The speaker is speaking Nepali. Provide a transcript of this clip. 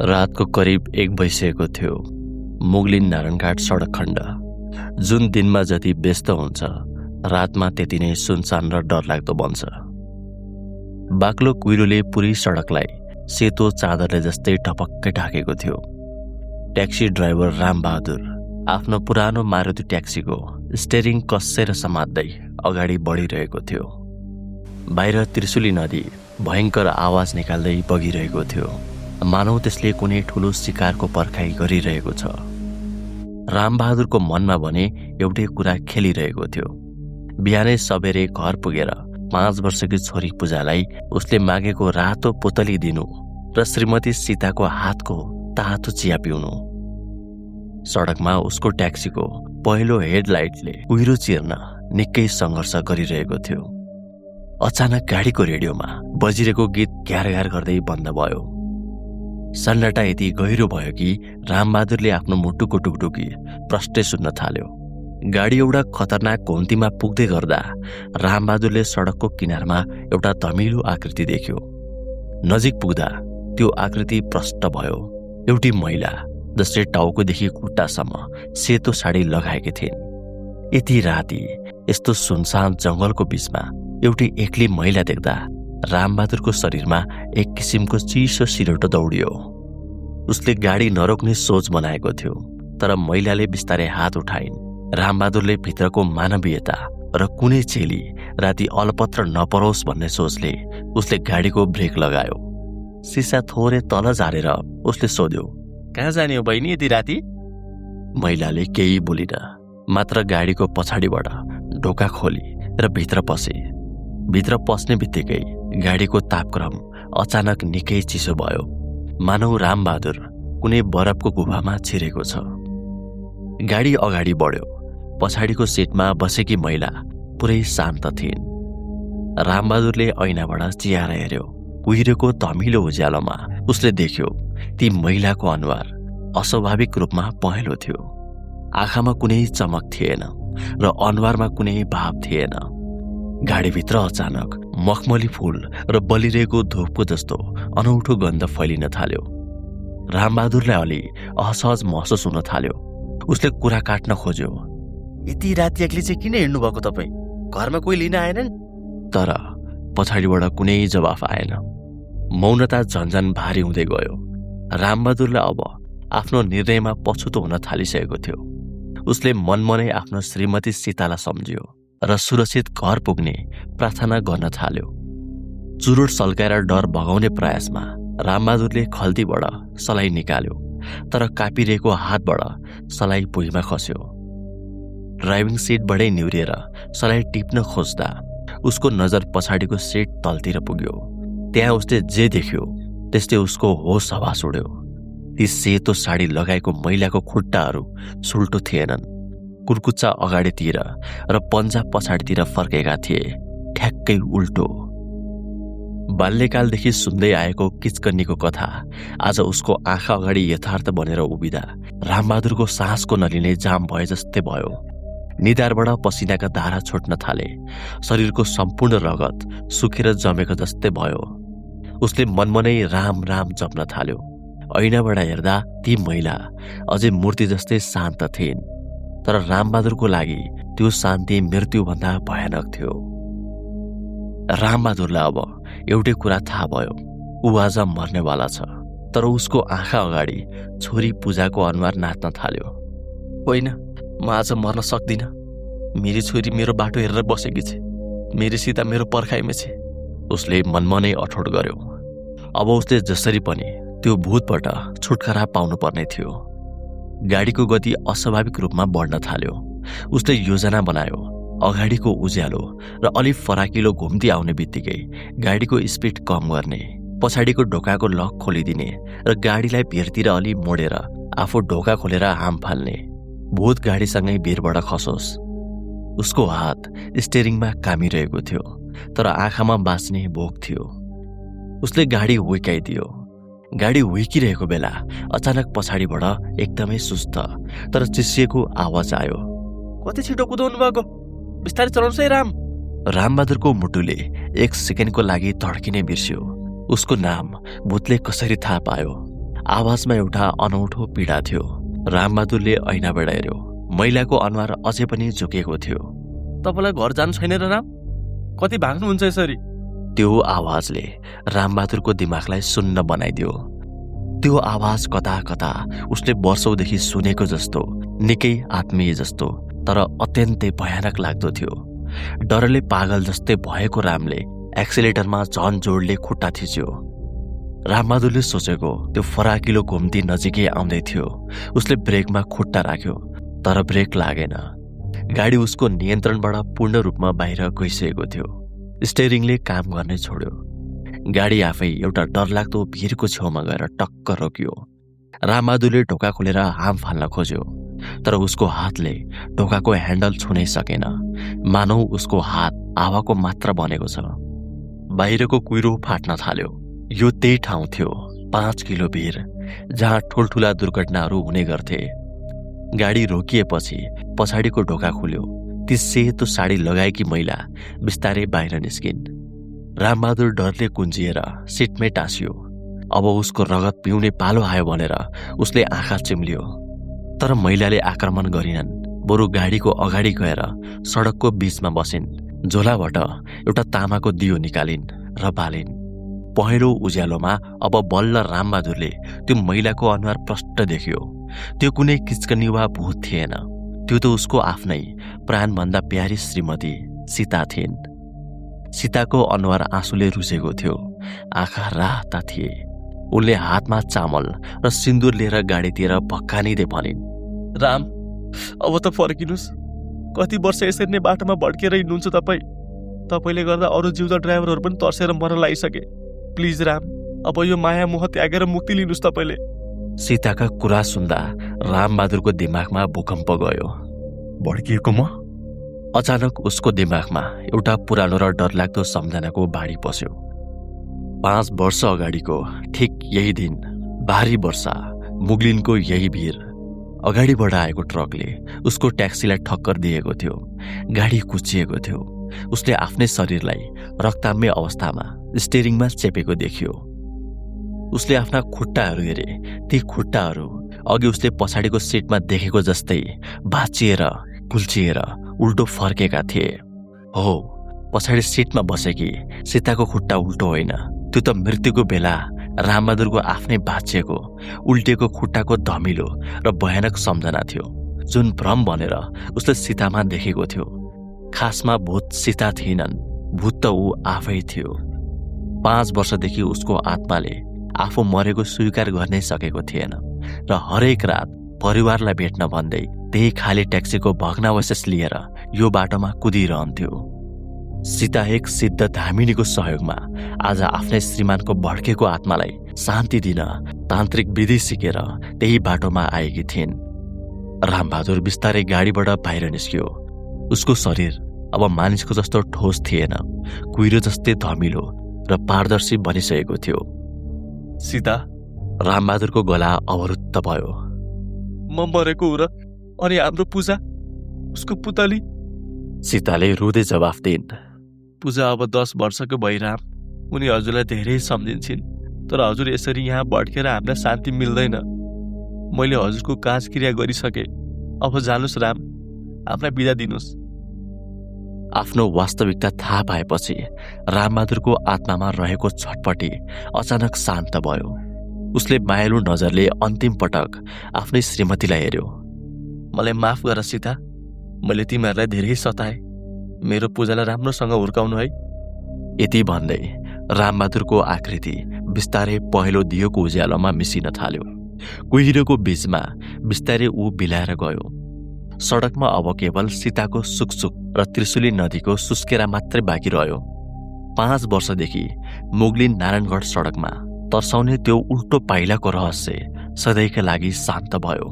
रातको करिब 1 बजिसकेको थियो। मुगलिन नारायणघाट सडक खण्ड जुन दिनमा जति व्यस्त हुन्छ, रातमा त्यति नै सुनसान र डरलाग्दो बन्छ। बाक्लो कुहिरोले पुरै सडकलाई सेतो चादरले जस्तै टपक्कै ढाकेको थियो। ट्याक्सी ड्राइभर रामबहादुर आफ्नो पुरानो मारुति ट्याक्सीको स्टेरिङ कस्सेर समात्दै अगाडि बढिरहेको थियो। बाहिर त्रिशुली नदी भयङ्कर आवाज निकाल्दै बगिरहेको थियो, मानौ त्यसले कुनै ठुलो शिकारको पर्खाइ गरिरहेको छ। रामबहादुरको मनमा भने एउटै कुरा खेलिरहेको थियो। बिहानै सबेरै घर पुगेर 5 वर्षकी छोरी पूजालाई उसले मागेको रातो पोतली दिनु र श्रीमती सीताको हातको तातो चिया पिउनु। सडकमा उसको ट्याक्सीको पहिलो हेडलाइटले कुहिरो चिर्न निकै सङ्घर्ष गरिरहेको थियो। अचानक गाडीको रेडियोमा बजिरहेको गीत घ्यार गर्दै बन्द भयो। सन्नाटा यति गहिरो भयो कि रामबहादुरले आफ्नो मुटुको टुकटुकी प्रष्टै सुन्न थाल्यो। गाडी एउटा खतरनाक घुम्तीमा पुग्दै गर्दा रामबहादुरले सडकको किनारमा एउटा धमिलो आकृति देख्यो। नजिक पुग्दा त्यो आकृति प्रष्ट भयो। एउटी महिला जसले टाउकोदेखि खुट्टासम्म सेतो साडी लगाएकी थिइन्। यति राति यस्तो सुनसान जंगलको बीचमा एउटी एक्लै महिला देख्दा रामबहादुरको शरीरमा एक किसिमको चिसो सिरोटो दौडियो। उसले गाडी नरोक्ने सोच बनाएको थियो, तर महिलाले बिस्तारै हात उठाइन्। रामबहादुरले भित्रको मानवीयता र कुनै चेली राति अलपत्र नपरोस् भन्ने सोचले उसले गाडीको ब्रेक लगायो। सिसा थोरै तल झारेर उसले सोध्यो, कहाँ जाने हो बहिनी यति राति? महिलाले केही बोलिन, मात्र गाडीको पछाडिबाट ढोका खोली र भित्र पसे। भित्र पस्ने बित्तिकै गाडीको तापक्रम अचानक निकै चिसो भयो, मानौ रामबहादुर कुनै बरफको गुफामा छिरेको छ। गाडी अगाडि बढ्यो। पछाडिको सिटमा बसेकी महिला पुरै शान्त थिइन्। रामबहादुरले ऐनाबाट चियाएर हेर्यो। कुहिरेको धमिलो उज्यालोमा उसले देख्यो ती महिलाको अनुहार अस्वाभाविक रूपमा पहेँलो थियो। आँखामा कुनै चमक थिएन र अनुहारमा कुनै भाव थिएन। गाडीभित्र अचानक मखमली फूल र बलिरहेको धूपको जस्तो अनौठो गन्ध फैलिन थाल्यो। रामबहादुरलाई अलि असहज महसुस हुन थाल्यो। उसले कुरा काट्न खोज्यो, यति राति एक्लै चाहिँ किन हिँड्नु भएको तपाईँ? घरमा कोही लिन आएनन्? तर पछाडिबाट कुनै जवाफ आएन। मौनता झन्झन भारी हुँदै गयो। रामबहादुरलाई अब आफ्नो निर्णयमा पछुतो हुन थालिसकेको थियो। उसले मनमनै आफ्नो श्रीमती सीतालाई सम्झ्यो र सुरक्षित घर पुग्ने प्रार्थना गर्न थाल्यो। चुरोट सल्काएर डर भगाउने प्रयासमा रामबहादुरले खल्तीबाट सलाई निकाल्यो, तर कापिरहेको हातबाट सलाई भुइँमा खस्यो। ड्राइभिङ सिटबाटै निहुरिएर सलाई टिप्न खोज्दा उसको नजर पछाडिको सिट तलतिर पुग्यो। त्यहाँ उसले जे देख्यो त्यसले उसको होस हवास उड्यो। ती सेतो साडी लगाएको महिलाको खुट्टाहरू सुल्टो थिएनन्, कुर्कुच्चा अगाडितिर र पन्जा पछाडितिर फर्केका थिए, ठ्याक्कै उल्टो। बाल्यकालदेखि सुन्दै आएको किचकन्नीको कथा आज उसको आँखा अगाडि यथार्थ बनेर उभिँदा रामबहादुरको सासको नलीले जाम भए जस्तै भयो। निधारबाट पसिनाका धारा छोड्न थाले। शरीरको सम्पूर्ण रगत सुकेर जमेको जस्तै भयो। उसले मनमनै राम राम जप्न थाल्यो। ऐनाबाट हेर्दा ती महिला अझै मूर्ति जस्तै शान्त थिइन्, तर रामबहादुरको लागि त्यो शान्ति मृत्युभन्दा भयानक थियो। रामबहादुरलाई अब एउटै कुरा थाहा भयो, ऊ आज मर्नेवाला छ। तर उसको आँखा अगाडि छोरी पूजाको अनुहार नाच्न थाल्यो। होइन, म आज मर्न सक्दिनँ। मेरी छोरी मेरो बाटो हेरेर बसेकी छे, मेरी सीता मेरो पर्खाइमा छे। उसले मनमनै अठोट गर्यो। अब उसले जसरी पनि त्यो भूतबाट छुटकारा पाउनुपर्ने थियो। गाडीको गति अस्वाभाविक रूपमा बढ्न थाल्यो। उसले योजना बनायो, अगाडिको उज्यालो र अलिक फराकिलो घुम्ती आउने बित्तिकै गाडीको स्पिड कम गर्ने, पछाडिको ढोकाको लक खोलिदिने र गाडीलाई भिरतिर अलि मोडेर आफू ढोका खोलेर हाम फाल्ने। भूत गाडीसँगै भिरबाट खसोस्। उसको हात स्टेरिङमा कामिरहेको थियो, तर आँखामा बाँच्ने भोक थियो। उसले गाडी हुइकाइदियो। गाडी हुइकिरहेको बेला अचानक पछाडिबाट एकदमै सुस्त तर चिसिएको आवाज आयो, कति छिटो कुदाउनु भएको, बिस्तारै चलाउनुहोस् है राम। रामबहादुरको मुटुले 1 सेकेन्डको लागि धड्किने बिर्स्यो। उसको नाम भूतले कसरी थाहा पायो? आवाजमा एउटा अनौठो पीडा थियो। रामबहादुरले ऐनाबाट हेर्यो। महिलाको अनुहार अझै पनि झुकेको थियो। तपाईलाई घर जानु छैन र राम? कति भाग्नुहुन्छ यसरी? त्यो आवाजले रामबहादुरको दिमागलाई सुन्न बनाइदियो। त्यो आवाज कता कता उसले वर्षौंदेखि सुनेको जस्तो, निकै आत्मीय जस्तो, तर अत्यन्तै भयानक लाग्दो थियो। डरले पागल जस्तै भएको रामले एक्सिलेटरमा झन जोडले खुट्टा थिच्यो। रामबहादुरले सोचेको त्यो फराकिलो घुम्ती नजिकै आउँदै थियो। उसले ब्रेकमा खुट्टा राख्यो, तर ब्रेक लागेन। गाडी उसको नियन्त्रणबाट पूर्ण रूपमा बाहिर गइसकेको थियो। स्टेरिङले काम गर्ने छोड्यो। गाडी आफै एउटा डरलाग्दो भिरको छेउमा गएर टक्क रोक्यो। रामबहादुरले ढोका खोलेर हाम फाल्न खोज्यो, तर उसको हातले ढोकाको ह्यान्डल छुनै सकेन। मानौ उसको हात हावाको मात्र बनेको छ। बाहिरको कुइरो फाट्न थाल्यो। यो त्यही ठाउँ थियो, 5 किलो भिर, जहाँ ठुल्ठुला दुर्घटनाहरू हुने गर्थे। गाडी रोकिएपछि पछाडिको ढोका खुल्यो। ती सेतो साडी लगाएकी महिला बिस्तारै बाहिर निस्किन्। रामबहादुर डरले कुन्जिएर सिटमै टाँसियो। अब उसको रगत पिउने पालो आयो भनेर उसले आँखा चिम्लियो, तर महिलाले आक्रमण गरिनन्। बरु गाडीको अगाडि गएर सडकको बीचमा बसिन्। झोलाबाट एउटा तामाको दियो निकालिन् र बालिन्। पहेँलो उज्यालोमा अब बल्ल रामबहादुरले त्यो महिलाको अनुहार प्रष्ट देख्यो। त्यो कुनै किचकनी वा भूत थिएन। त्यो त उसको आफ्नै प्राणभन्दा प्यारी श्रीमती सीता थिइन्। सीताको अनुहार आँसुले रुसेको थियो। आँखा राता थिए। उनले हातमा चामल र सिन्दुर लिएर गाडीतिर भक्कानिँदै भनिन्, राम, अब त फर्किनुहोस्। कति वर्ष यसरी नै बाटोमा भड्केर हिँड्नुहुन्छ तपाईँ? तपाईँले गर्दा अरू जिउँदो ड्राइभरहरू पनि तर्सेर मर्न लागिसके। प्लिज राम, अब यो माया मोह त्यागेर मुक्ति लिनुहोस् तपाईँले। सीताका कुरा सुन्दा रामबहादुरको दिमागमा भूकम्प गयो। भड्किएको म? अचानक उसको दिमागमा एउटा पुरानो र डरलाग्दो सम्झनाको बाढी पस्यो। 5 वर्ष अगाडिको ठिक यही दिन, भारी वर्षा, मुगलिनको यही भिर। अगाडिबाट आएको ट्रकले उसको ट्याक्सीलाई ठक्कर दिएको थियो। गाडी कुचिएको थियो। उसले आफ्नै शरीरलाई रक्ताम्य अवस्थामा स्टेरिङमा चेपेको देखियो। उसले आफ्ना खुट्टाहरू हेरे। ती खुट्टाहरू अघि उसले पछाडिको सिटमा देखेको जस्तै भाँचिएर कुल्चिएर उल्टो फर्केका थिए। हो, पछाडि सिटमा बसेकी सीताको खुट्टा उल्टो होइन, त्यो त मृत्युको बेला रामबहादुरको आफ्नै भाँचिएको उल्टिएको खुट्टाको धमिलो र भयानक सम्झना थियो, जुन भ्रम भनेर उसले सीतामा देखेको थियो। खासमा भूत सीता थिएनन्, भूत त ऊ आफै थियो। 5 वर्षदेखि उसको आत्माले आफू मरेको स्वीकार गर्नै सकेको थिएन र हरेक रात परिवारलाई भेट्न भन्दै त्यही खाली ट्याक्सीको भग्नावशेष लिएर यो बाटोमा कुदिरहन्थ्यो। सीता एक सिद्ध धामिनीको सहयोगमा आज आफ्नै श्रीमानको भड्केको आत्मालाई शान्ति दिन तान्त्रिक विधि सिकेर त्यही बाटोमा आएकी थिइन्। रामबहादुर बिस्तारै गाडीबाट बाहिर निस्कियो। उसको शरीर अब मानिसको जस्तो ठोस थिएन, कुहिरो जस्तै धमिलो र पारदर्शी बनिसकेको थियो। सीता, रामबहादुरको गला अवरुद्ध भयो। म मरेको हो र? अनि हाम्रो पूजा, उसको पुतली? सीताले रुँदै जवाफ दिइन्, पूजा अब 10 वर्षको भइराम। उनी हजुरलाई धेरै सम्झिन्छन्, तर हजुर यसरी यहाँ भड्केर हामीलाई शान्ति मिल्दैन। मैले हजुरको काजक्रिया गरिसके। अब जानुस् राम, हामीलाई बिदा दिनुहोस्। आफ्नो वास्तविकता थाहा पाएपछि रामबहादुरको आत्मामा रहेको छटपटी अचानक शान्त भयो। उसले मायालु नजरले अन्तिम पटक आफ्नै श्रीमतीलाई हेर्यो। मलाई माफ गर सीता, मैले तिमीहरूलाई धेरै सताएँ। मेरो पूजालाई राम्रोसँग हुर्काउनु है। यति भन्दै रामबहादुरको आकृति बिस्तारै पहेँलो दियोको उज्यालोमा मिसिन थाल्यो। कुहिरोको बीचमा बिस्तारै ऊ बिलाएर गयो। सडकमा अब केवल सीताको सुकसुक र त्रिशुली नदीको सुस्केरा मात्रै बाँकी रह्यो। 5 वर्षदेखि मुगलिन नारायणगढ सडकमा तर्साउने त्यो उल्टो पाइलाको रहस्य सधैँका लागि शान्त भयो।